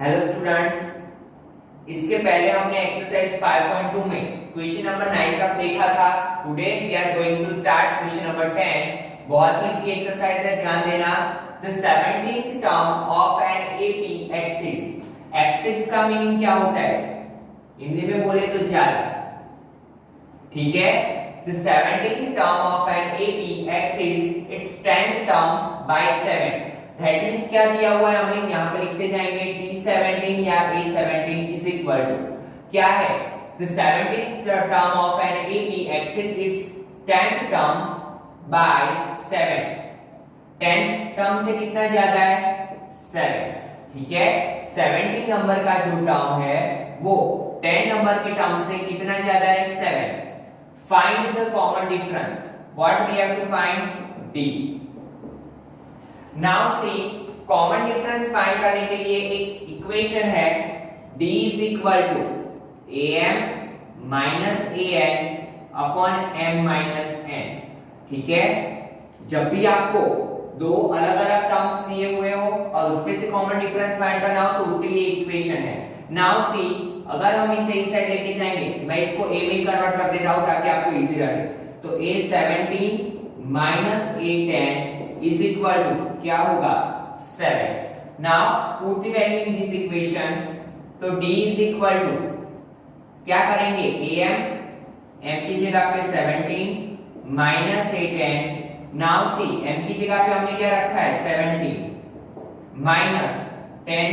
Hello students, इसके पहले हमने एक्सरसाइज 5.2 में क्वेश्चन नंबर 9 तक देखा था। Today we are going to start question number 10। बहुत ही इजी एक्सरसाइज है, ध्यान देना। The 17th term of an AP exceeds. Exceeds का मीनिंग क्या होता है? हिंदी में बोले तो ज्यादा, ठीक है। The 17th term of an AP axis it's 10th term by 7। That means क्या दिया हुआ है, हमें यहां पे लिखते जाएंगे T17 या A17 इज इक्वल टू क्या है? The 17th term of an AP axis it's 10th term by 7। 10th term से कितना ज्यादा है? 7, ठीक है। 17 नंबर का जो टर्म है वो 10 नंबर के टर्म से कितना ज्यादा है? 7। Find the common difference. What we have to find? D। Now see, common difference find करने के लिए एक इक्वेशन है, D is equal to am minus an upon m minus n, ठीक है। जब भी आपको दो अलग अलग टर्म्स दिए हुए हो और उसपे से कॉमन डिफरेंस फाइंड करना हो तो उसके लिए इक्वेशन है। नाउ सी, अगर हम इसे इस साइड लेके जाएंगे, मैं इसको a में कन्वर्ट कर देता हूं ताकि आपको इजी रहे। तो a17 minus a10 is equal to क्या होगा? 7। Now put the value in this equation। तो D is equal to क्या करेंगे? am, m की जगह पे 17 minus a10। Now see, m की जगह पे हमने क्या रखा है? 17 माइनस 10,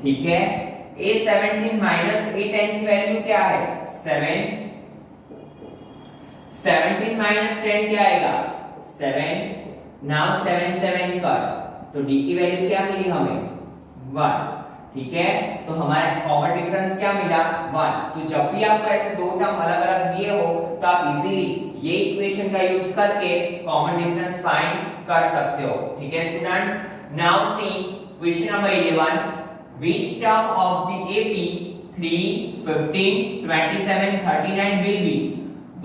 ठीक है। a17 माइनस a10 की वैल्यू क्या है? 7। 17 माइनस 10 क्या आएगा? 7। नाउ 7 7 कर, तो D की वैल्यू क्या मिली हमें? 1, ठीक है। तो हमारे कॉमन डिफरेंस क्या मिला? 1। तो जब भी आपको ऐसे दो टर्म अलग अलग दिए हो तो आप इजीली ये इक्वेशन का यूज करके कॉमन डिफरेंस फाइंड कर सकते हो, ठीक है students. Now see question number 11। Which term of the AP 3, 15, 27, 39 will be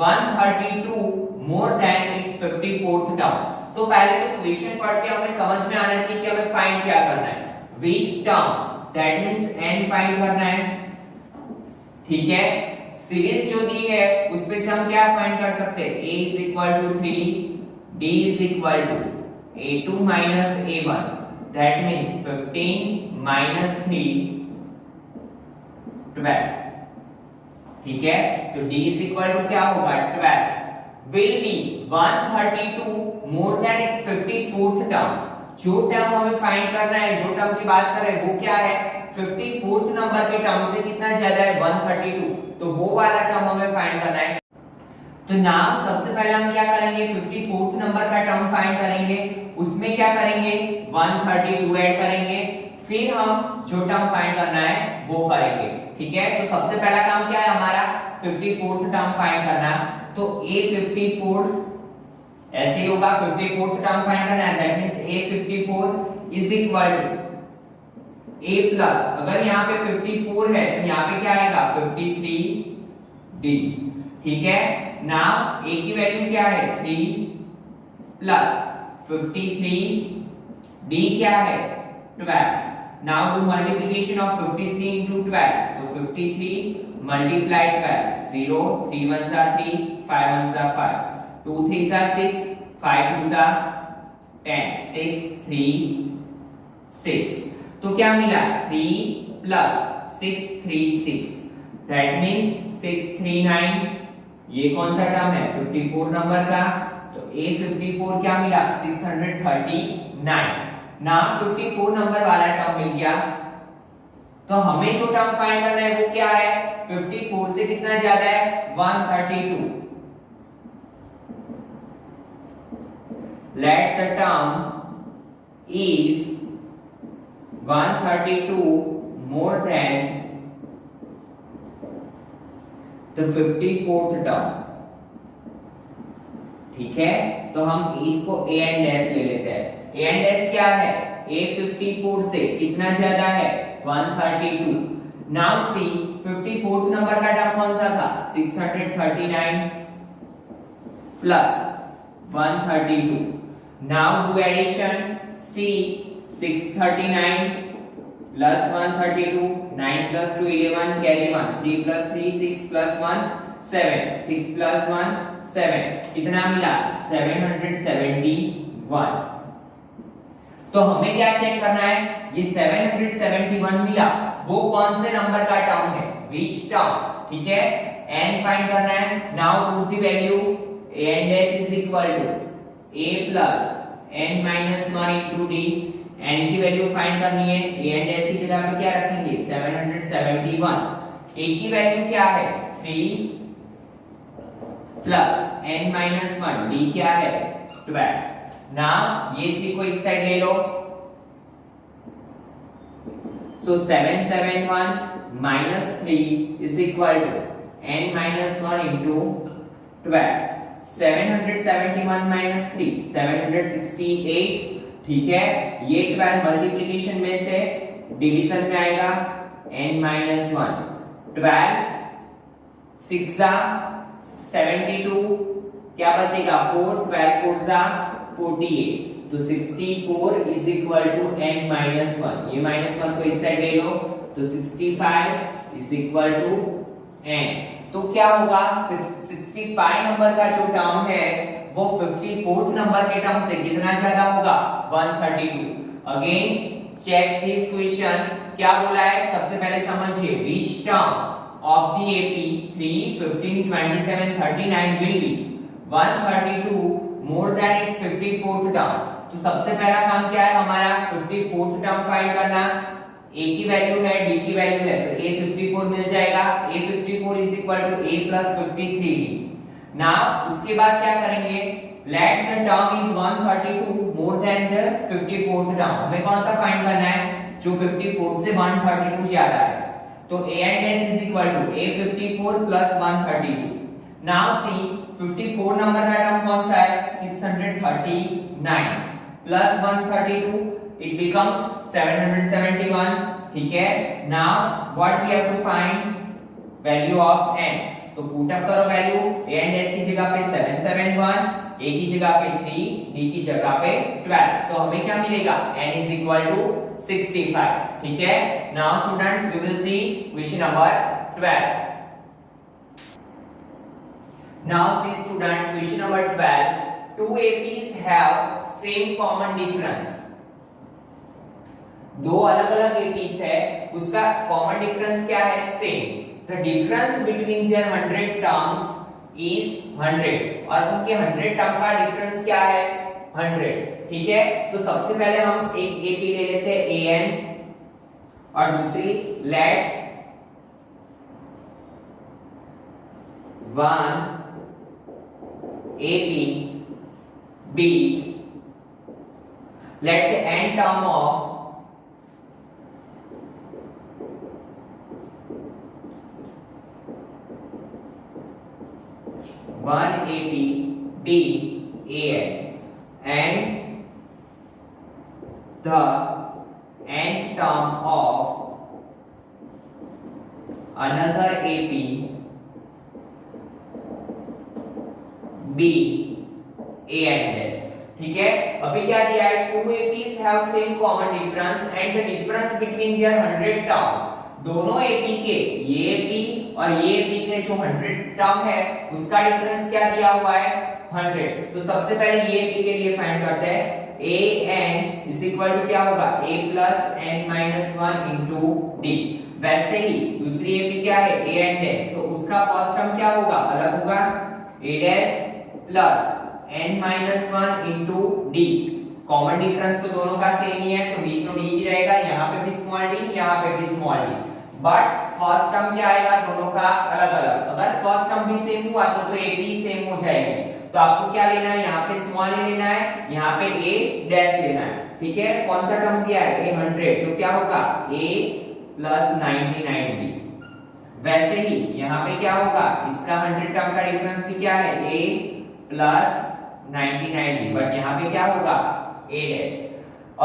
132 more than its 54th term? तो पहले तो क्वेश्चन पढ़ के हमें समझ में आना चाहिए कि हमें फाइंड क्या करना है। Which term, that means n find करना है, ठीक है। सीरीज जो दी है उसपे से हम क्या फाइंड कर सकते हैं? a is equal to 3, d is equal to a2 minus a1, that means 15 minus 3, 12, ठीक है। तो d is equal to क्या होगा? 12 will be 132 more than its 54th term। जो टर्म हमें फाइंड करना है, जो टर्म की बात कर रहे हैं वो क्या है? 54th नंबर के टर्म से कितना ज्यादा है? 132। तो वो वाला टर्म हमें फाइंड करना है। तो नाउ सबसे पहले हम क्या करेंगे? 54th नंबर का टर्म फाइंड करेंगे, उसमें क्या करेंगे? 132 ऐड करेंगे, फिर हम जो टर्म फाइंड करना है वो करेंगे, ठीक है। तो सबसे पहला काम क्या है हमारा? 54th टर्म फाइंड करना। तो a54 ऐसे ही होगा, 54th टर्म फाइंड करना है, that means a54 is equal to a plus, अगर यहाँ पे 54 है तो यहाँ पे क्या आएगा? 53d, ठीक है। नाउ a की वैल्यू क्या है? 3 प्लस 53, d क्या है? 12। Now do multiplication of 53 into 12। तो 53 multiply 12, 0, 3 1s are 3, 5 1s are 5, 2 3s are 6, 5 2s are 10, 6 3 6। तो क्या मिला? 3 plus 6 3 6, that means 6 3 9। ये कौन सा टर्म है? 54 नंबर का। तो a54 क्या मिला? 639। ना 54 नंबर वाला टर्म मिल गया। तो हमें जो टर्म फाइंड करना है वो क्या है? 54 से कितना ज्यादा है? 132। Late the term is 132 more than the 54th term, ठीक है। तो हम इसको a एंड डैश ले लेते हैं। a एंड डैश क्या है? a54 से कितना ज्यादा है? 132। नाउ सी, 54th नंबर का टर्म कौन सा था? 639 plus 132। Now do addition. See 639 plus 132, 9 plus 2 11, carry 1, 3 plus 3 6 plus 1 7, 6 plus 1 7, कितना मिला 771। तो हमें क्या चेक करना है, ये 771 मिला वो कौन से नंबर का टर्म है, विच टर्म, ठीक है, n फाइंड करना है। Now put the value n dash is equal to a plus n minus 1 into d, n की वैल्यू फाइंड करनी है, a n dash की जगह पे क्या रखेंगे 771, a की वैल्यू क्या है 3 प्लस n minus 1, d क्या है 12। नाउ ये 3 को इस साइड ले लो, so 771 minus 3 is equal to n minus 1 into 12, 771 minus 3 768, ठीक है, ये 12 मल्टीप्लिकेशन में से डिवीजन में आएगा n minus 1, 12 6 72, क्या बचेगा 4, 12 4 48, तो 64 is equal to n minus 1, ये minus 1 को इस साइड ले लो, तो 65 is equal to n। तो क्या होगा 65 नंबर का जो टर्म है वो 54th नंबर के टर्म से कितना ज्यादा होगा 132। अगेन चेक दिस क्वेश्चन, क्या बोला है सबसे पहले समझिए, which term of the AP 3 15 27 39 will be 132 more than its 54th term. तो सबसे पहला काम क्या है हमारा 54th टर्म फाइंड करना, a की वैल्यू है d की वैल्यू है, तो a 54 मिल जाएगा, a 54 is equal to a plus 53d। Now उसके बाद क्या करेंगे, let the term is 132 more than the 54th term, हमें कौन सा फाइंड करना है जो 54 से 132 ज्यादा है, तो a and s is equal to a 54 plus 132। Now see 54 number का टर्म कौन सा है 639 प्लस 132, it becomes 771, ठीक है। Now what we have to find, value of n, तो पुट अप करो वैल्यू, a and s की जगह पे 771, a की जगह पे 3, d की जगह पे 12, तो हमें क्या मिलेगा n is equal to 65, ठीक है। Now students we will see question number 12। Now see student, question number 12, two APs have same common difference, दो अलग अलग APs है, उसका कॉमन डिफरेंस क्या है same, the difference between their 100 terms is 100, और उनके 100 टर्म का डिफरेंस क्या है 100, ठीक है। तो सबसे पहले हम एक AP ले लेते हैं AN और दूसरी let 1 AP B, let the n term of one AP B AN and the nth term of another AP B A and S, ठीक है। अभी क्या दिया है, two APs have same common difference and the difference between their 100 term, दोनों AP के ये AP और ये AP के जो 100 टर्म है उसका डिफरेंस क्या दिया हुआ है 100। तो सबसे पहले ये AP के लिए फाइंड करते हैं, AN इज इक्वल टू क्या होगा A plus n minus 1 into D। वैसे ही दूसरी AP क्या है A and S, तो उसका फर्स्ट टर्म क्या होगा अलग होगा, A dash plus n minus 1 into D। Common difference तो दोनों का सेम ही है, तो D तो D ही रहेगा, यहाँ पे भी स्मॉल d यहाँ पे भी small d, but first term क्या आएगा दोनों का अलग अलग। अगर फर्स्ट टर्म भी सेम हुआ तो AP सेम हो जाएगी, तो आपको क्या लेना है यहाँ पे स्मॉल a लेना है, यहाँ पे A डैश लेना है, ठीक है। कौन सा टर्म दिया है A 100, तो क्या होगा A प्लस 99D। वैसे ही यहाँ पे क्या होगा, इसका 100 टर्म का डिफरेंस भी क्या है A प्लस 99D, बट यहाँ पे क्या होगा A डैश।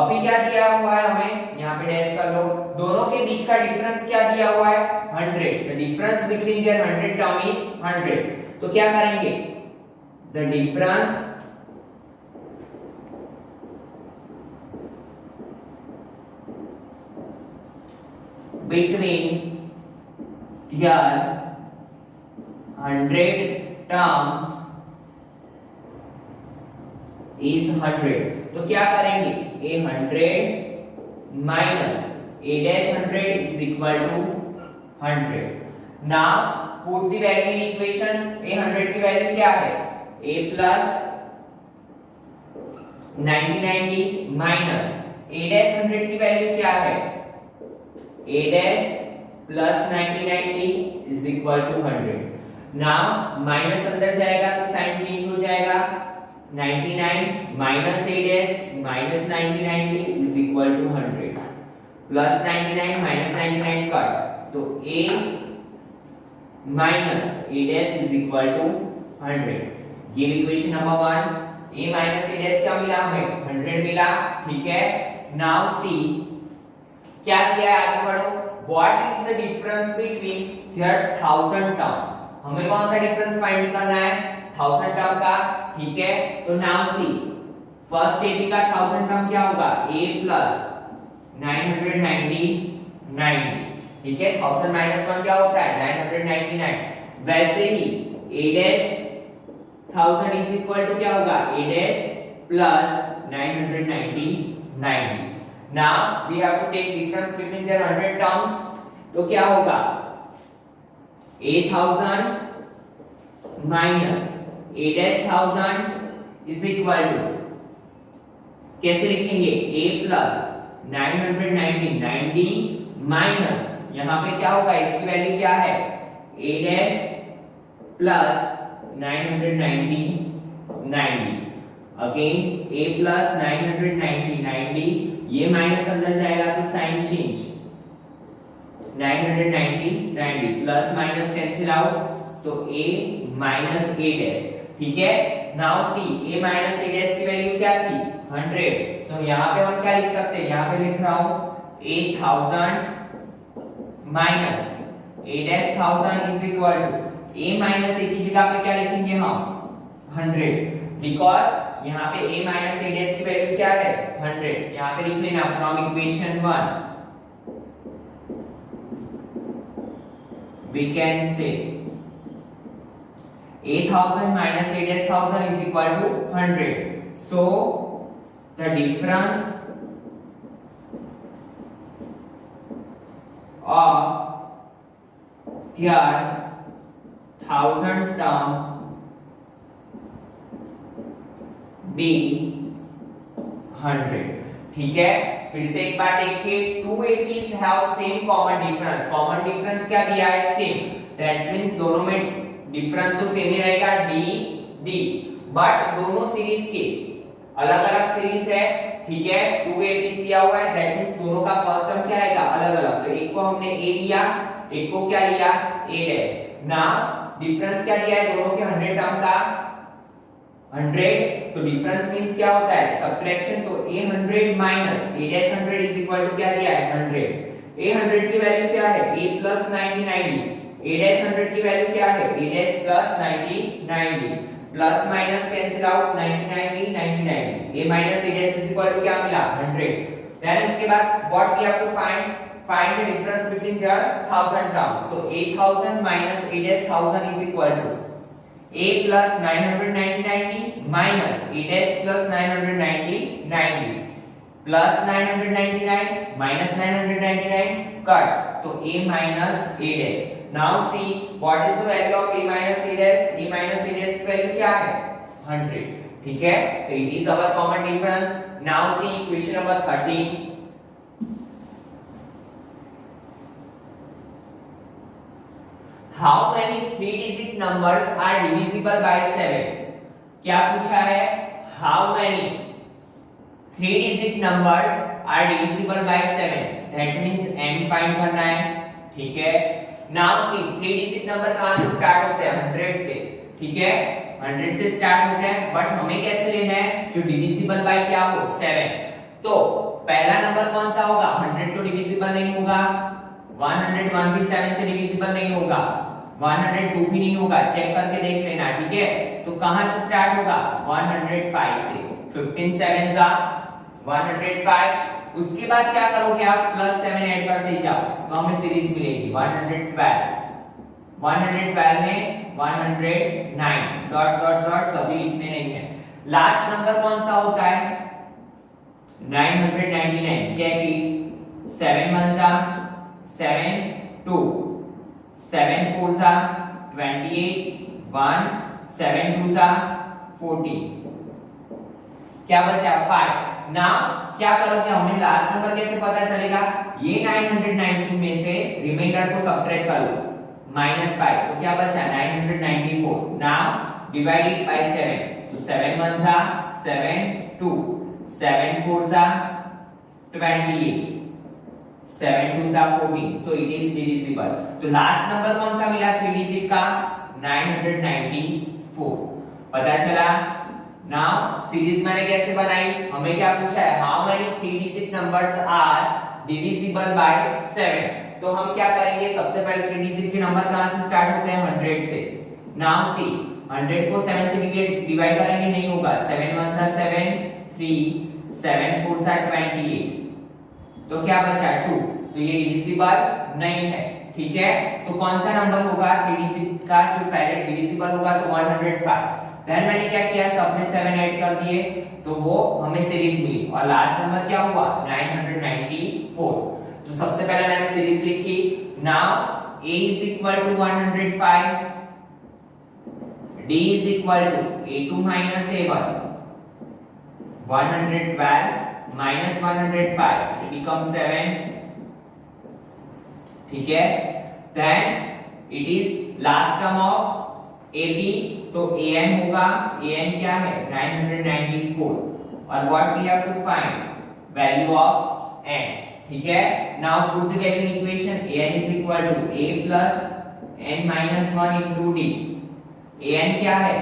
अभी क्या दिया हुआ है हमें, यहाँ पे डैश कर लो, दोनों के बीच का डिफरेंस क्या दिया हुआ है 100, the difference between there 100 term is 100। तो क्या करेंगे, the difference between their 100 terms is 100. तो क्या करेंगे, a 100 minus a dash 100 is equal to 100. Now put the value in equation. a 100 की वैल्यू क्या है, a plus 90 minus a dash 100 की वैल्यू क्या है, a dash plus 90 is equal to 100. Now minus अंदर जाएगा तो साइन चेंज हो जाएगा, 99 minus a dash minus 90 is equal to 100. plus 99 minus 99 cut, तो a minus a dash is equal to 100. Give equation number 1. a minus a dash क्या मिला हमें, 100 मिला, ठीक है. नाउ सी क्या किया है, आगे बढ़ो. What is the difference between their 1000 term. हमें कौन सा डिफरेंस फाइंड करना है, 1000 टर्म का, ठीक है. तो नाउ सी फर्स्ट ab का 1000 टर्म क्या होगा, a plus 999, ठीक है. 1000 minus 1 क्या होता है, 999. वैसे ही a dash 1000 is equal to क्या होगा, a dash plus 999. Now we have to take difference between their 100 terms. तो क्या होगा, a 1000 minus a dash 1000 is equal to, कैसे लिखेंगे, a plus 990 minus यहां पे क्या होगा, इसकी वैल्यू क्या है, a dash plus 990 again a plus 990 ये माइनस अंदर जाएगा तो sign change, 990 plus minus cancel out, तो a minus a dash, ठीक है. Now see a minus a dash की वैल्यू क्या थी, 100. तो यहाँ पे हम क्या लिख सकते हैं, यहाँ पे लिख रहा हूं a 1000 minus a dash 1000 is equal to a minus a की जगह पे क्या लिखेंगे हम, 100, बिकॉज यहाँ पे a minus a dash की वैल्यू क्या है, 100. यहाँ पे लिख लेना from equation 1 we can say a 1000 minus a dash 1000 is equal to 100. So the difference of their 1000 term be 100. ठीक है. फिर से एक बार देखिए, 2 APs have same common difference. common difference क्या दिया है, सेम. that means दोनों में डिफरेंस तो सेम ही रहेगा, d, बट दोनों सीरीज के अलग अलग सीरीज है, ठीक है. 2 APs दिया हुआ है, दैट मींस दोनों का फर्स्ट टर्म क्या आएगा, अलग अलग. तो एक को हमने a लिया, एक को क्या लिया, a डैश. नाउ डिफरेंस क्या दिया है दोनों के 100 टर्म का, 100. तो डिफरेंस मींस क्या होता है, सब्ट्रैक्शन. तो a 100 minus a dash 100 is equal to क्या दिया है, 100. a 100 की वैल्यू क्या है, a प्लस 90 a डैश 100 की वैल्यू क्या है, a dash plus 90 plus minus cancel out, 90 a minus a dash is equal to क्या मिला, 100. देन उसके बाद what we have to find the difference between their 1000 terms. तो a 1000 minus a dash 1000 is equal to a plus 990 minus a dash plus 990 plus 999 minus 999 cut, तो a minus a dash. Now see what is the value of a minus a dash. a minus a dash की वैल्यू क्या है, 100, ठीक है. तो it is our common difference. Now see question number 13. How many 3-digit numbers are divisible by 7? क्या पूछा है, how many 3-digit numbers are divisible by 7? That means n find करना है, ठीक है. Now see 3-digit नंबर कहां से start होते हैं, 100 से, ठीक है. 100 से स्टार्ट होते हैं, बट हमें कैसे लेना है, जो divisible by क्या हो, 7. तो पहला नंबर कौन सा होगा, 100 तो divisible नहीं होगा, 101 भी 7 से divisible नहीं होगा, 102 भी नहीं होगा, चेक करके देख लेना, ठीक है. तो कहां से स्टार्ट होगा, 105 से. 15 7 जा 105, उसके बाद क्या करोगे आप +7 ऐड करते जाओ तो हमें सीरीज मिलेगी 112 में 109 डॉट डॉट डॉट सभी लिखने नहीं है। लास्ट नंबर कौन सा होता है 999 चेक इट 7 1 जा 7 2 7 4 जा 28 1 7 2 जा 40 क्या बचा 5। नाउ क्या करोगे हमें लास्ट नंबर कैसे पता चलेगा ये 919 में से रिमाइंडर को सबट्रैक्ट कर लो -5 तो क्या बचा 994। नाउ डिवाइड इट बाय 7 तो 7 1 जा 7 2 7 4 जा 28 7 2 जा 14 सो इट इज डिविजिबल। तो लास्ट नंबर कौन सा मिला 3 डिजिट का 994 पता चला। नाउ सीरीज मैंने कैसे बनाई हमें क्या पूछा है how many 3 digit numbers are divisible by 7 तो हम क्या करेंगे सबसे पहले 3 डिजिट के नंबर कहां से स्टार्ट होते हैं 100 से। नाउ सी 100 को 7 से डिवाइड करेंगे नहीं होगा 7 1 जा 7 3 7 4 जा 28 तो क्या बचा 2 तो ये डिविजिबल नहीं है ठीक है। तो कौन सा नंबर होगा 3 डिजिट का जो पहले डिविजिबल होगा तो 105। देन मैंने क्या किया सब में 7 ऐड कर दिए तो वो हमें सीरीज मिली और लास्ट नंबर क्या हुआ 994। तो सबसे पहले मैंने सीरीज लिखी। Now a is equal to 105 d is equal to a2 minus a1 112 minus 105 it becomes 7 ठीक है। Then it is last term of ab तो an होगा an क्या है 994 और what we have to find value of n ठीक है। Now put the value in equation an is equal to a plus n minus 1 into d an क्या है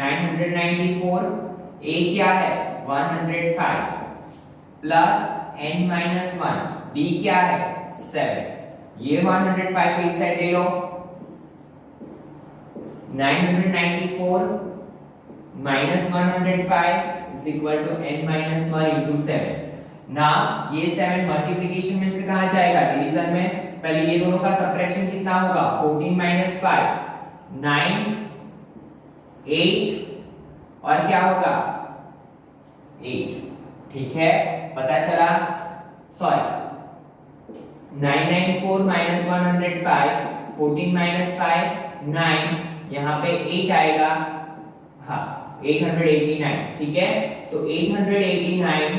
994 a क्या है 105 plus n minus 1 d क्या है 7 ये 105 को इस साइड ले लो 994 minus 105 is equal to n minus 1 into 7। Now ये 7 मल्टीप्लिकेशन में से कहां जाएगा डिवीजन में पहले ये दोनों का सबट्रैक्शन कितना होगा 14 minus 5 9 8 और क्या होगा 8 ठीक है। पता चला सॉरी 994 minus 105 14 minus 5 9 यहाँ पे 8 आएगा हाँ 889 ठीक है। तो 889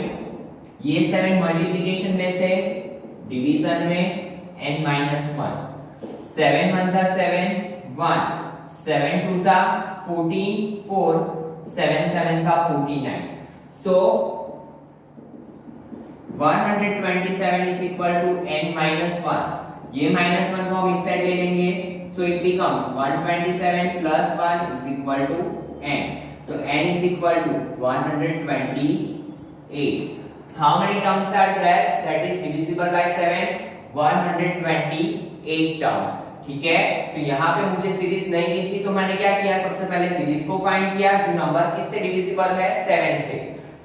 ये 7 मल्टीप्लिकेशन में से डिवीजन में n minus 1 7 1 जा 7 1 7 2 जा 14 4 7 7 जा 49 so 127 is equal to n minus 1 ये minus 1 को हम इस साइड ले लेंगे so it becomes 127 plus 1 is equal to n तो n is equal to 128। How many terms are there that is divisible by 7 128 terms ठीक है। तो यहाँ पे मुझे सीरीज नहीं दी थी तो मैंने क्या किया सबसे पहले सीरीज को फाइंड किया जो नंबर किससे डिविजिबल है 7 से।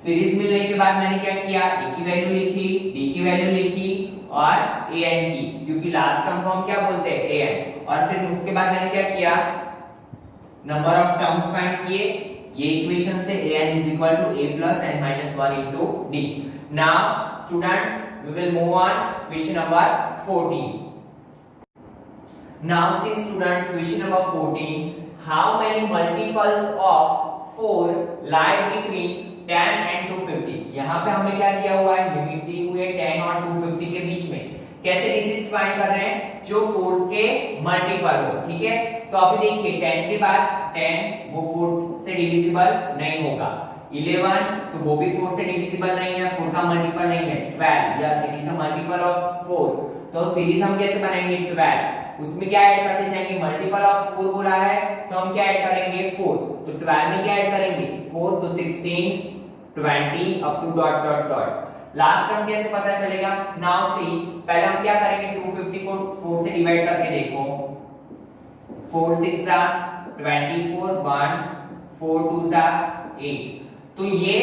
सीरीज मिलने के बाद मैंने क्या किया a की वैल्यू लिखी d की वैल्यू लिखी और an की क्योंकि लास्ट टर्म को हम क्या बोलते हैं an और फिर उसके बाद मैंने क्या किया नंबर ऑफ टर्म्स फाइंड किए ये इक्वेशन से an is equal to a plus n minus 1 into d। Now students we will move on question number 14। Now see student question number 14 how many multiples of 4 lie between 10 and 250। यहाँ पे हमें क्या दिया हुआ है limit दी हुई है 10 और 250 के बीच में कैसे डिजिट्स फाइंड कर रहे हैं जो 4 के मल्टीपल हो ठीक है। तो अभी देखिए 10 के बाद 10 वो 4 से डिविजिबल नहीं होगा 11 तो वो भी 4 से डिविजिबल नहीं है 4 का मल्टीपल नहीं है 12 yes it is a multiple of 4। तो सीरीज हम कैसे बनाएंगे 12 उसमें क्या ऐड करते जाएंगे मल्टीपल ऑफ 4 बोला है तो हम क्या ऐड करेंगे 4 तो 12 में क्या ऐड करेंगे 4 तो 16 20 up to dot dot dot last term कैसे पता चलेगा। नाउ सी पहले हम क्या करेंगे 250 को 4 से डिवाइड करके देखो 4 6 जा 24 1 4 2 जा 8 तो ये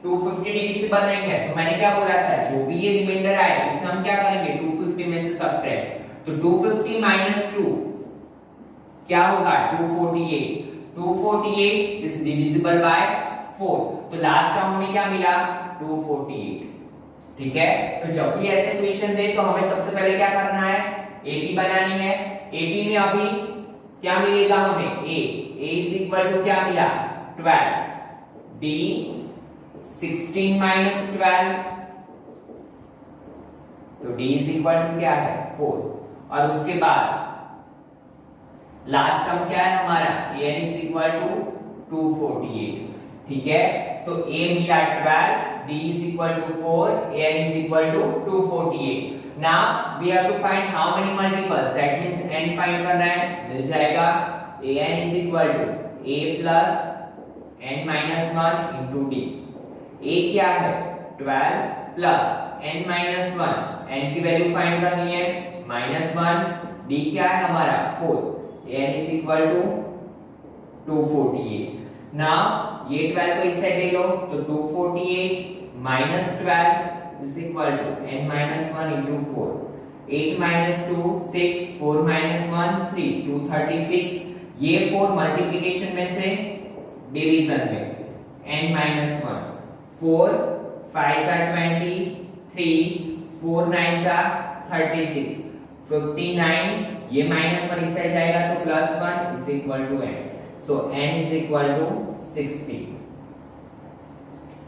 250 डिविजिबल नहीं है, तो मैंने क्या बोला था, जो भी ये रिमाइंडर आए उसे हम क्या करेंगे 250 में से सबट्रैक्ट। तो 250 माइनस 2 क्या होगा 248। 248 इज डिविजिबल बाय 4, तो लास्ट टर्म में क्या मिला 248। ठीक है, तो जब भी ऐसे क्वेश्चन दे तो हमें सबसे पहले क्या करना है, एपी बनानी है। एपी में अभी क्या मिलेगा हमें, ए इज इक्वल टू क्या मिला 12, बी 16 माइनस 12, तो डी इज इक्वल टू क्या है 4, और उसके बाद लास्ट टर्म क्या है हमारा एन इज इक्वल टू 248। ठीक है, तो ए मिला 12, d is equal to 4, n is equal to 248. Now we have to find how many multiples, that means n find करना है, मिल जाएगा an is equal to a plus n minus 1 into d। a क्या है 12 plus n minus 1, n की value find करनी है -1, d क्या है हमारा 4, n is equal to 248। Now ये 12 को इस साइड ले लो, तो 248 minus 12 is equal to n minus 1 into 4, 8 minus 2 6, 4 minus 1 3, 236। ये 4 मल्टीप्लिकेशन में से डिवीजन में n minus 1, 4 5 are 20, 3 4 9 are 36, 59। ये माइनस 1 इस साइड जाएगा तो +1 is equal to n, so n is equal to 60।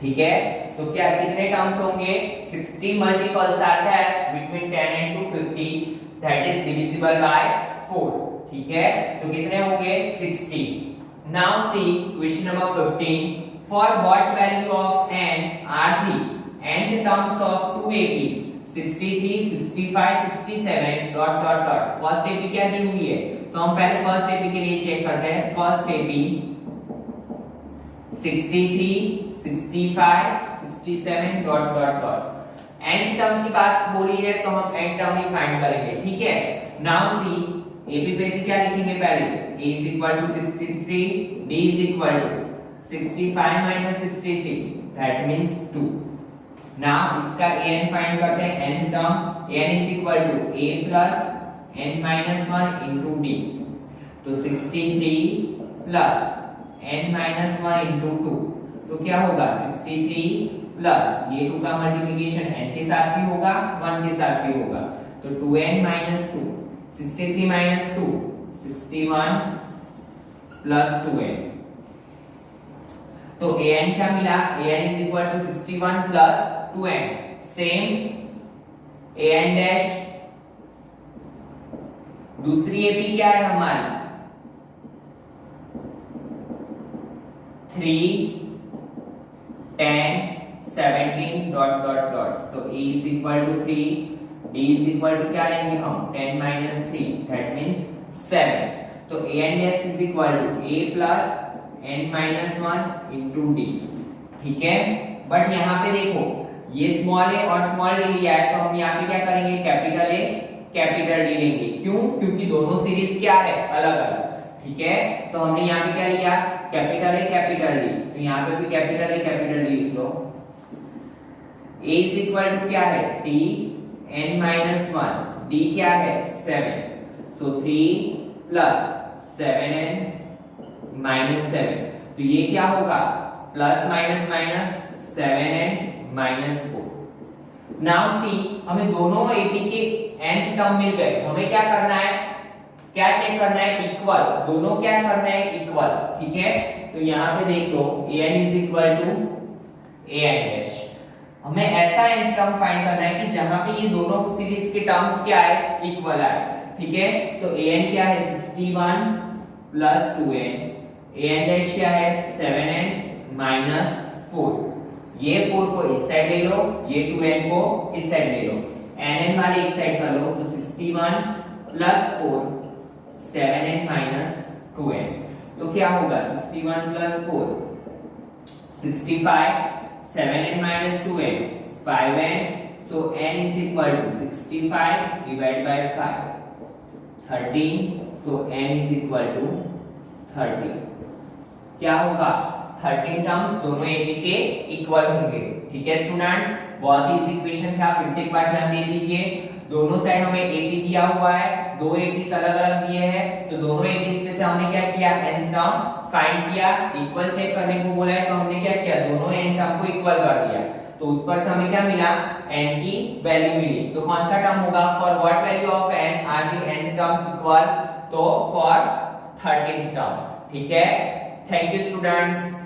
ठीक है, तो क्या कितने टर्म्स होंगे 60 multiples are there between 10 and 250, that is divisible by 4। ठीक है, तो कितने होंगे 60। Now see question number 15, for what value of n are the nth terms of two APs 63 65 67 dot dot dot. First AP क्या दी हुई है, तो हम पहले फर्स्ट एपी के लिए चेक करते हैं। First AP 63 65 67 dot dot dot. nth term की बात बोली है तो हम nth टर्म ही फाइंड करेंगे। ठीक है, नाउ सी एपी पे से क्या लिखेंगे पहले, a is equal to 63, d is equal to 65 minus 63, that means 2। Now इसका an फाइंड करते हैं, nth term n is equal to a plus n minus 1 into d, तो 63 plus n minus 1 into 2, तो क्या होगा 63 प्लस ये 2 का multiplication n के साथ भी होगा 1 के साथ भी होगा, तो 2n minus 2, 63 minus 2 61 plus 2n, तो an क्या मिला, an is equal to 61 plus 2n। Same an dash, दूसरी एपी क्या है हमारी 3 10 17 डॉट डॉट डॉट, तो a is equal to 3, d is equal to क्या लेंगे हम 10 minus 3, that means 7, तो an dash is equal to a plus n minus 1 into d। ठीक है, बट यहाँ पे देखो ये स्मॉल a और स्मॉल d लिया है, तो हम यहाँ पे क्या करेंगे कैपिटल a कैपिटल d लेंगे। क्यों, क्योंकि दोनों सीरीज क्या है अलग अलग। ठीक है, तो हमने यहाँ पे क्या लिया कैपिटल ए कैपिटल डी, तो यहाँ पे भी कैपिटल ए कैपिटल डी लिख लो। a इज इक्वल टू क्या है 3 n माइनस 1, d क्या है 7, सो 3 प्लस 7n माइनस 7, तो ये क्या होगा plus minus minus 7n minus 4। Now see हमें दोनों एपी के nth टर्म मिल गए, हमें क्या करना है, क्या चेक करना है इक्वल, दोनों क्या करना है इक्वल। ठीक है, तो यहाँ पे देख लो an is equal to an dash, हमें ऐसा n टर्म फाइंड करना है कि जहां पे ये दोनों सीरीज के टर्म्स क्या है इक्वल आए। ठीक है, तो an क्या है 61 प्लस 2n, an डैश क्या है 7n माइनस 4, ये 4 को इस साइड ले लो, ये 2n को इस साइड ले लो, nn वाले एक साइड कर लो, तो 61 प्लस 4 7n माइनस 2n, तो क्या होगा 61 plus 4 65, 7n minus 2n 5n, so n is equal to 65 divided by 5 13, so n is equal to 30, क्या होगा 13 टर्म्स दोनों AP के इक्वल होंगे। ठीक है स्टूडेंट्स, बहुत ही इजी इक्वेशन था, फिर से एक बार ध्यान दे दीजिए। दोनों साइड हमें AP दिया हुआ है, दो APs अलग अलग दिए हैं, तो दोनों APs में से हमने क्या किया, n टर्म फाइंड किया, इक्वल चेक करने को बोला है तो हमने क्या किया, दोनों n टर्म को इक्वल कर दिया, तो उस पर से हमें क्या मिला, n की वैल्यू मिली। तो कौन सा टर्म होगा, for what value of n are the n terms equal, तो फॉर 13th टर्म। ठीक है, थैंक यू स्टूडेंट्स।